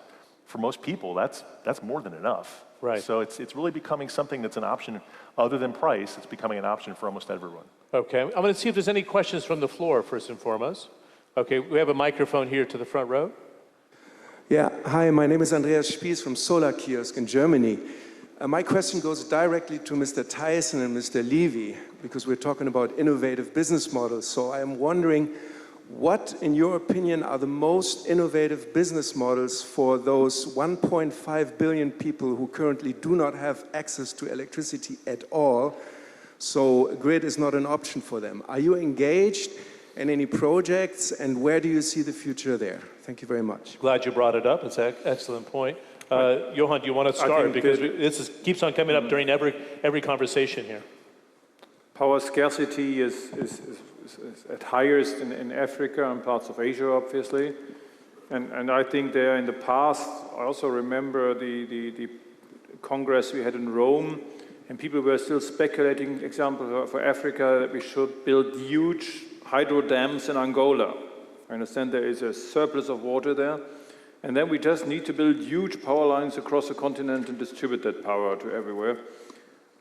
for most people, that's more than enough. Right. So it's really becoming something that's an option other than price. It's becoming an option for almost everyone. Okay, I'm going to see if there's any questions from the floor first and foremost. Okay, we have a microphone here to the front row. Yeah, hi, my name is Andreas Spies from Solar Kiosk in Germany. My question goes directly to Mr. Tyson and Mr. Levy, because we're talking about innovative business models. So I am wondering, what, in your opinion, are the most innovative business models for those 1.5 billion people who currently do not have access to electricity at all? So a grid is not an option for them. Are you engaged in any projects, and where do you see the future there? Thank you very much. Glad you brought it up. It's an excellent point. Johan, do you want to start? Because this keeps on coming up during every conversation here. Power scarcity is at highest in Africa and parts of Asia, obviously. And I think there in the past, I also remember the Congress we had in Rome, and people were still speculating, example for Africa, that we should build huge hydro dams in Angola. I understand there is a surplus of water there. And then we just need to build huge power lines across the continent and distribute that power to everywhere.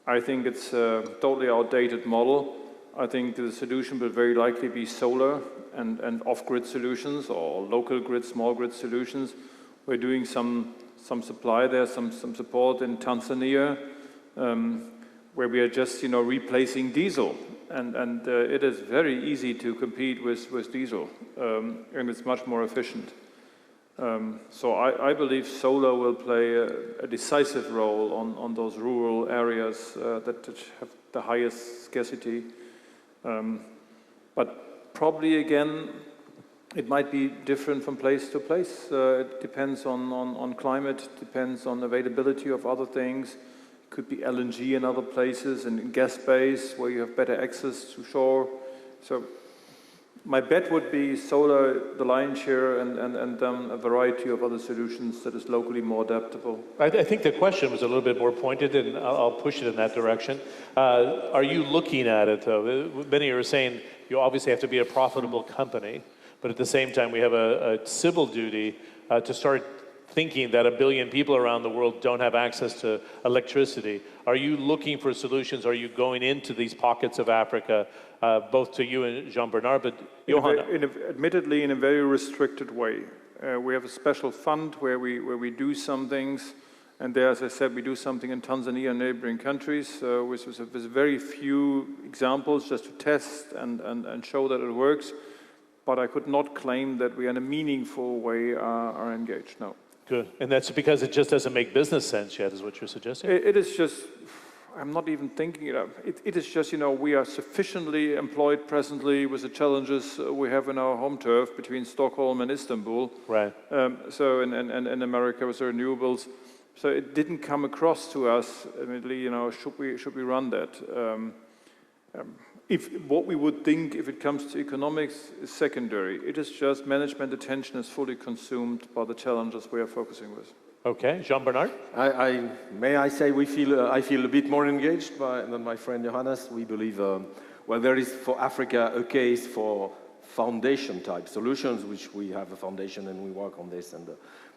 I think it's a totally outdated model. I think the solution will very likely be solar and off-grid solutions or local grid, small grid solutions. We're doing some supply there, some support in Tanzania, where we are just, you know, replacing diesel. And it is very easy to compete with diesel, and it's much more efficient. So I believe solar will play a decisive role on those rural areas that have the highest scarcity. But probably, again, it might be different from place to place. It depends on climate, depends on availability of other things. Could be LNG in other places and gas base where you have better access to shore. So my bet would be solar, the lion's share, and a variety of other solutions that is locally more adaptable. I think the question was a little bit more pointed, and I'll push it in that direction. Are you looking at it, though? Many are saying you obviously have to be a profitable company, but at the same time we have a civil duty to start thinking that 1 billion people around the world don't have access to electricity. Are you looking for solutions? Are you going into these pockets of Africa, both to you and Jean-Bernard, but Johan? Admittedly, in a very restricted way. We have a special fund where we do some things, and there, as I said, we do something in Tanzania and neighboring countries with very few examples just to test and show that it works. But I could not claim that we in a meaningful way are engaged, no. Good. And that's because it just doesn't make business sense yet, is what you're suggesting? It is just, I'm not even thinking it up. It is just, we are sufficiently employed presently with the challenges we have in our home turf between Stockholm and Istanbul. Right. So in America with the renewables. So it didn't come across to us immediately, should we run that? If what we would think if it comes to economics is secondary. It is just management attention is fully consumed by the challenges we are focusing with. Okay, Jean-Bernard? May I say I feel a bit more engaged than my friend Johannes. We believe, well, there is for Africa a case for foundation-type solutions, which we have a foundation and we work on this.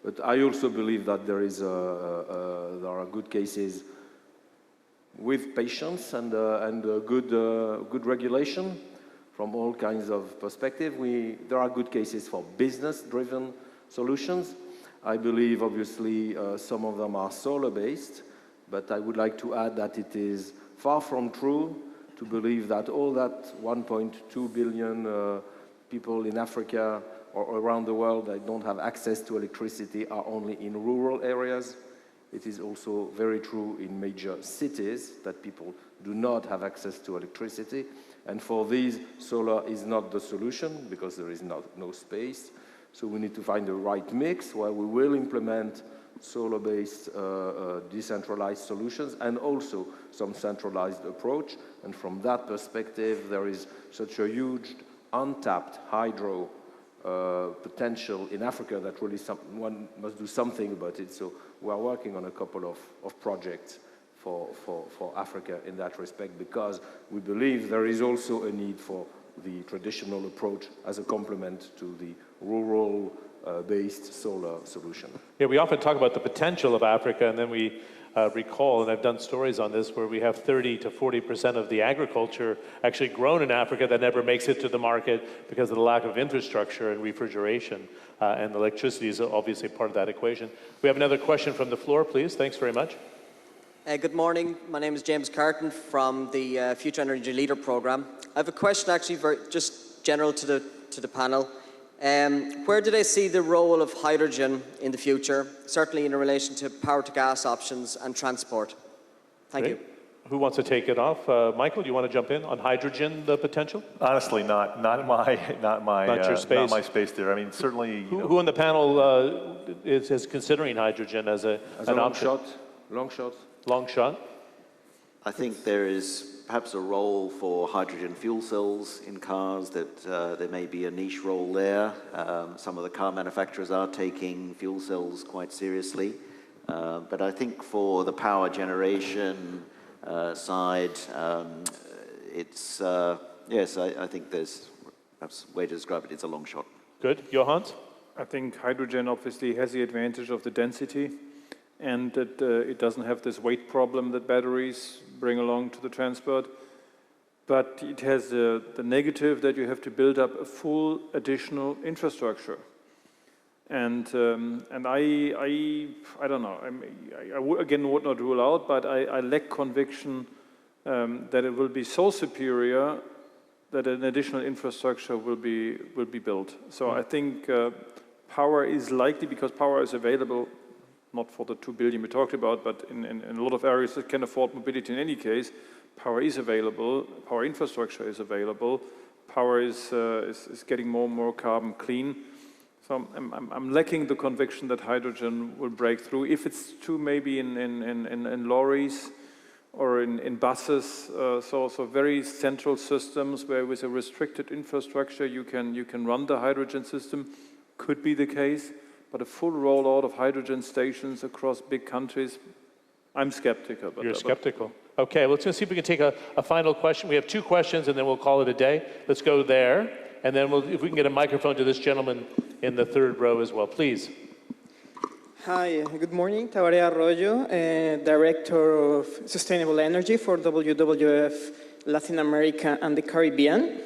But I also believe that there are good cases with patience and good regulation from all kinds of perspective. There are good cases for business-driven solutions. I believe, obviously, some of them are solar-based, but I would like to add that it is far from true to believe that all that 1.2 billion people in Africa or around the world that don't have access to electricity are only in rural areas. It is also very true in major cities that people do not have access to electricity. And for these, solar is not the solution because there is no space. So we need to find the right mix where we will implement solar-based decentralized solutions and also some centralized approach. And from that perspective, there is such a huge untapped hydro potential in Africa that really one must do something about it. So we are working on a couple of projects for Africa in that respect because we believe there is also a need for the traditional approach as a complement to the rural-based solar solution. Yeah, we often talk about the potential of Africa, and then we recall, and I've done stories on this, where we have 30 to 40% of the agriculture actually grown in Africa that never makes it to the market because of the lack of infrastructure and refrigeration, and electricity is obviously part of that equation. We have another question from the floor, please. Thanks very much. Good morning. My name is James Carton from the Future Energy Leader Programme. I have a question actually just general to the panel. Where do they see the role of hydrogen in the future, certainly in relation to power-to-gas options and transport? Thank you. Who wants to take it off? Michael, do you want to jump in on hydrogen, the potential? Honestly, not your space. Not my space there. I mean, certainly. Who on the panel is considering hydrogen as an option? Long shot. Long shot. I think there is perhaps a role for hydrogen fuel cells in cars, that there may be a niche role there. Some of the car manufacturers are taking fuel cells quite seriously. But I think for the power generation side, it's, yes, I think there's perhaps a way to describe it, it's a long shot. Good. Johannes? I think hydrogen obviously has the advantage of the density, and that it doesn't have this weight problem that batteries bring along to the transport. But it has the negative that you have to build up a full additional infrastructure. And I don't know, I would not rule out, but I lack conviction that it will be so superior that an additional infrastructure will be built. So I think power is likely, because power is available, not for the 2 billion we talked about, but in a lot of areas that can afford mobility in any case, power is available, power infrastructure is available, power is getting more and more carbon clean. So I'm lacking the conviction that hydrogen will break through. If it's true, maybe in lorries or in buses, so very central systems where with a restricted infrastructure you can run the hydrogen system, could be the case. But a full rollout of hydrogen stations across big countries, I'm skeptical. You're skeptical. Okay, let's see if we can take a final question. We have 2 questions and then we'll call it a day. Let's go there. And then if we can get a microphone to this gentleman in the 3rd row as well, please. Hi, good morning. Tabaré Arroyo, Director of Sustainable Energy for WWF Latin America and the Caribbean.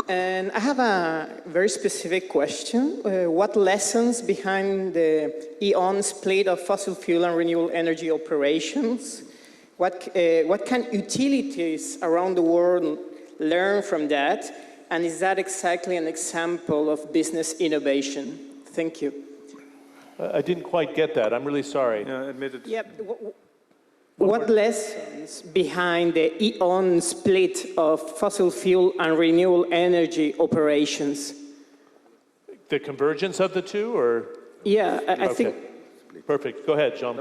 And I have a very specific question. What lessons behind the E.ON split of fossil fuel and renewable energy operations? What can utilities around the world learn from that? And is that exactly an example of business innovation? Thank you. I didn't quite get that. I'm really sorry. Yeah, admitted. Yeah, What lessons behind the E.ON split of fossil fuel and renewable energy operations? The convergence of the two, or? Yeah, I think. Perfect. Go ahead, Jean.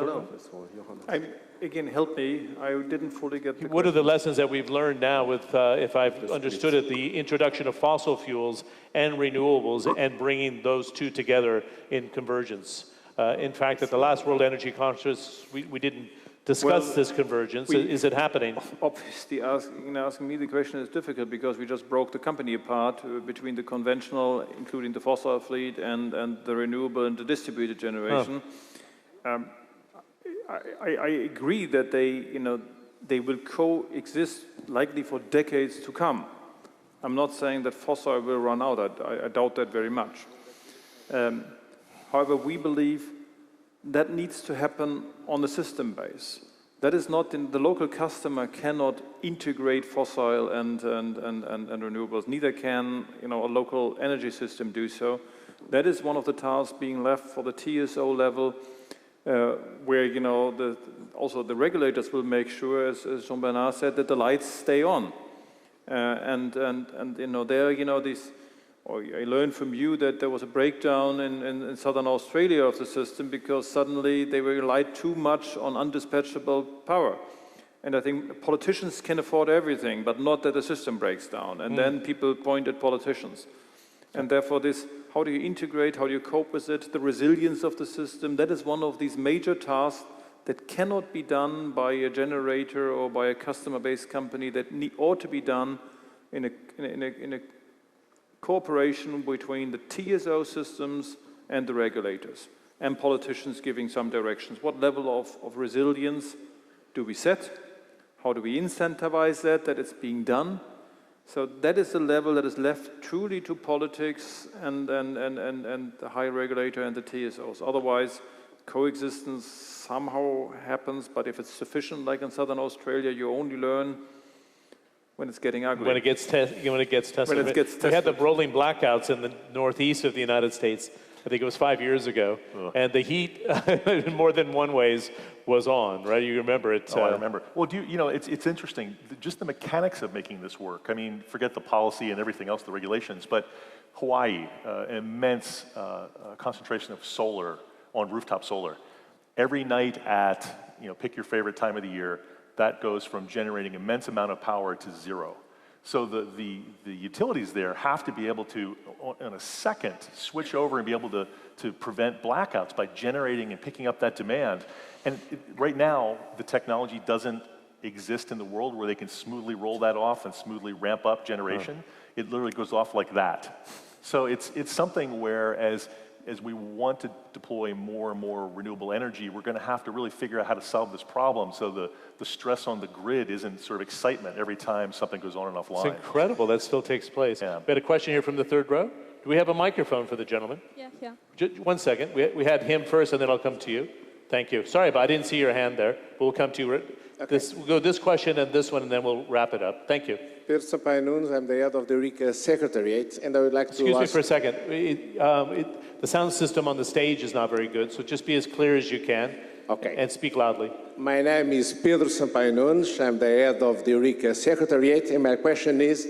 Again, help me. I didn't fully get the What are question. the lessons that we've learned now with, if I've understood it, the introduction of fossil fuels and renewables and bringing those two together in convergence? In fact, at the last World Energy Conference, we didn't discuss this convergence. Is it happening? Obviously, asking me the question is difficult because we just broke the company apart between the conventional, including the fossil fleet, and the renewable and the distributed generation. I agree that they will coexist likely for decades to come. I'm not saying that fossil will run out. I doubt that very much. However, we believe that needs to happen on a system base. That is not the local customer cannot integrate fossil and renewables. Neither can a local energy system do so. That is one of the tasks being left for the TSO level, where also the regulators will make sure, as Jean-Bernard said, that the lights stay on. I learned from you that there was a breakdown in southern Australia of the system because suddenly they relied too much on undispatchable power. And I think politicians can afford everything, but not that the system breaks down. And then people point at politicians. And therefore how do you integrate, how do you cope with it, the resilience of the system, that is one of these major tasks that cannot be done by a generator or by a customer-based company, that ought to be done in a cooperation between the TSO systems and the regulators, and politicians giving some directions. What level of resilience do we set? How do we incentivize that it's being done? So that is the level that is left truly to politics and the high regulator and the TSOs. Otherwise, coexistence somehow happens, but if it's sufficient, like in southern Australia, you only learn when it's getting ugly. When it gets tested. When it gets tested. We had the rolling blackouts in the northeast of the United States. I think it was 5 years ago. And the heat, in more than one ways, was on, right? You remember it. I remember. Well, it's interesting, just the mechanics of making this work. I mean, forget the policy and everything else, the regulations, but Hawaii, an immense concentration of solar, on rooftop solar. Every night at, pick your favorite time of the year, that goes from generating immense amount of power to zero. So the utilities there have to be able to, in a second, switch over and be able to prevent blackouts by generating and picking up that demand. And right now, the technology doesn't exist in the world where they can smoothly roll that off and smoothly ramp up generation. It literally goes off like that. So it's something where as we want to deploy more and more renewable energy, we're going to have to really figure out how to solve this problem so the stress on the grid isn't sort of excitement every time something goes on and offline. It's incredible that still takes place. Yeah. We had a question here from the third row. Do we have a microphone for the gentleman? Yeah. Just 1 second. We had him first, and then I'll come to you. Thank you. Sorry, but I didn't see your hand there. We'll come to you. Okay. We'll go this question and this one, and then we'll wrap it up. Thank you. Peter Sampaio-Nunes, I'm the head of the RICA Secretariat, and I would like to Excuse me ask... for a second. The sound system on the stage is not very good, so just be as clear as you can. Okay. And speak loudly. My name is Pedro Sampaio-Nunes. I'm the head of the RICA Secretariat, and my question is,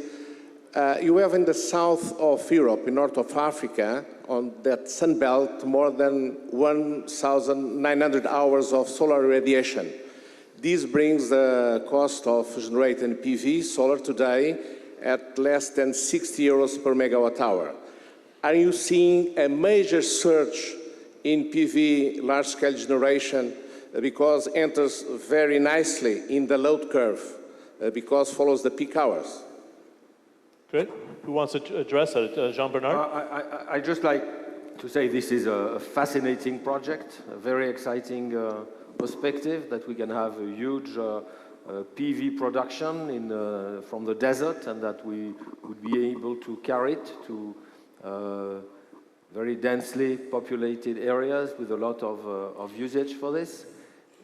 you have in the south of Europe, in north of Africa, on that sun belt, more than 1,900 hours of solar radiation. This brings the cost of generating PV solar today at less than 60 euros per megawatt hour. Are you seeing a major surge in PV large-scale generation because it enters very nicely in the load curve because follows the peak hours? Good. Who wants to address it? Jean-Bernard? I just like to say this is a fascinating project, a very exciting perspective that we can have a huge PV production from the desert and that we would be able to carry it to very densely populated areas with a lot of usage for this.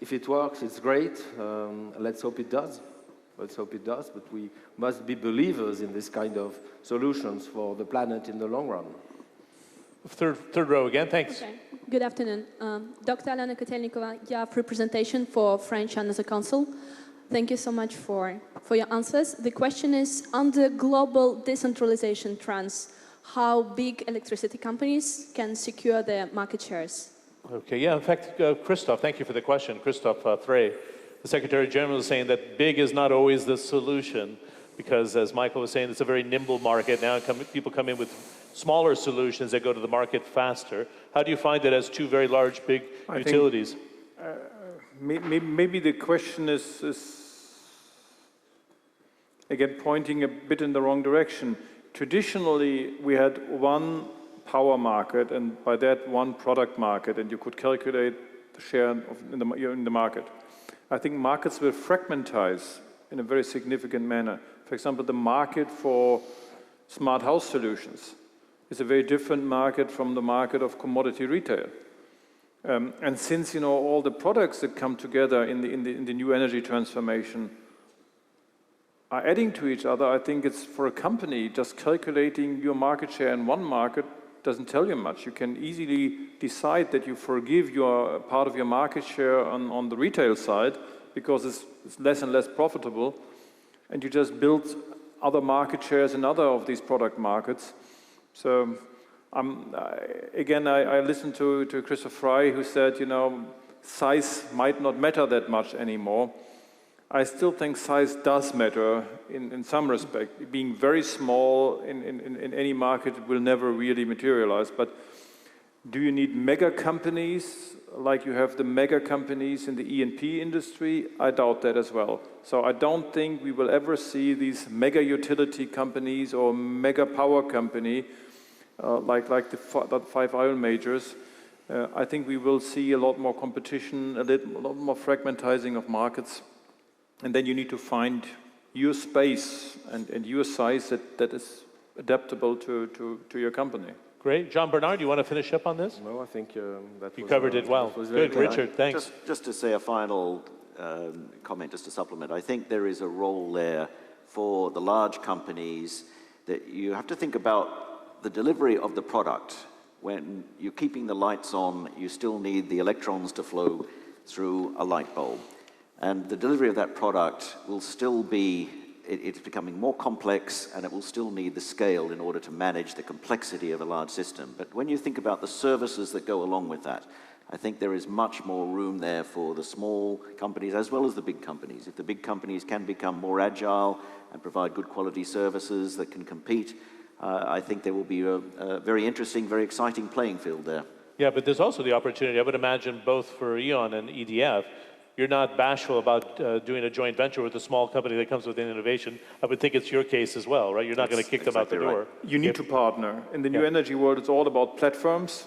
If it works, it's great. Let's hope it does. Let's hope it does, but we must be believers in this kind of solutions for the planet in the long run. Third row again, thanks. Okay. Good afternoon. Dr. Alana Kotelnikova, you have representation for French and as a council. Thank you so much for your answers. The question is, on the global decentralization trends, how big electricity companies can secure their market shares? Okay, yeah, in fact, Christoph, thank you for the question. Christoph Frey, the Secretary General, is saying that big is not always the solution because, as Michael was saying, it's a very nimble market. Now people come in with smaller solutions that go to the market faster. How do you find it as two very large, big utilities? Maybe the question is again pointing a bit in the wrong direction. Traditionally, we had one power market, and by that one product market, and you could calculate the share in the market. I think markets will fragmentize in a very significant manner. For example, the market for smart house solutions is a very different market from the market of commodity retail. And since all the products that come together in the new energy transformation are adding to each other, I think it's for a company just calculating your market share in one market doesn't tell you much. You can easily decide that you forgive your part of your market share on the retail side because it's less and less profitable, and you just build other market shares in other of these product markets. So again, I listened to Christoph Frey, who said, size might not matter that much anymore. I still think size does matter in some respect. Being very small in any market will never really materialize. But do you need mega companies like you have the mega companies in the E&P industry? I doubt that as well. So I don't think we will ever see these mega utility companies or mega power company like the 5 oil majors. I think we will see a lot more competition, a lot more fragmentizing of markets. And then you need to find your space and your size that is adaptable to your company. Great. John Bernard, you want to finish up on this? No, I think that you covered it well. Good, Richard, thanks. Just to say a final comment, just to supplement, I think there is a role there for the large companies that you have to think about the delivery of the product. When you're keeping the lights on, you still need the electrons to flow through a light bulb. And the delivery of that product will still be, it's becoming more complex, and it will still need the scale in order to manage the complexity of a large system. But when you think about the services that go along with that, I think there is much more room there for the small companies as well as the big companies. If the big companies can become more agile and provide good quality services that can compete, I think there will be a very interesting, very exciting playing field there. Yeah, but there's also the opportunity, I would imagine, both for E.ON and EDF. You're not bashful about doing a joint venture with a small company that comes with an innovation. I would think it's your case as well, right? You're not going to kick them out the door. Right. You need to partner. In the new energy world, it's all about platforms,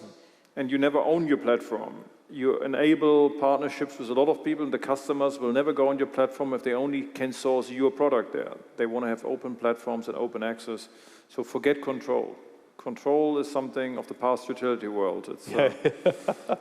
and you never own your platform. You enable partnerships with a lot of people, and the customers will never go on your platform if they only can source your product there. They want to have open platforms and open access. So forget control. Control is something of the past utility world. It's,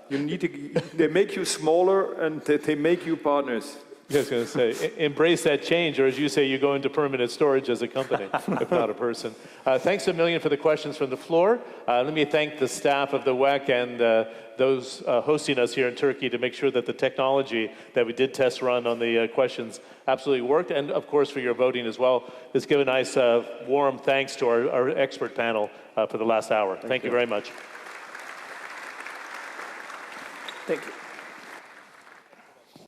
you need to, they make you smaller and they make you partners. I was going to say, embrace that change, or as you say, you go into permanent storage as a company, if not a person. Thanks a million for the questions from the floor. Let me thank the staff of the WEC and those hosting us here in Turkey to make sure that the technology that we did test run on the questions absolutely worked, and of course for your voting as well. Let's give a nice warm thanks to our expert panel for the last hour. Thank you very much. Thank you.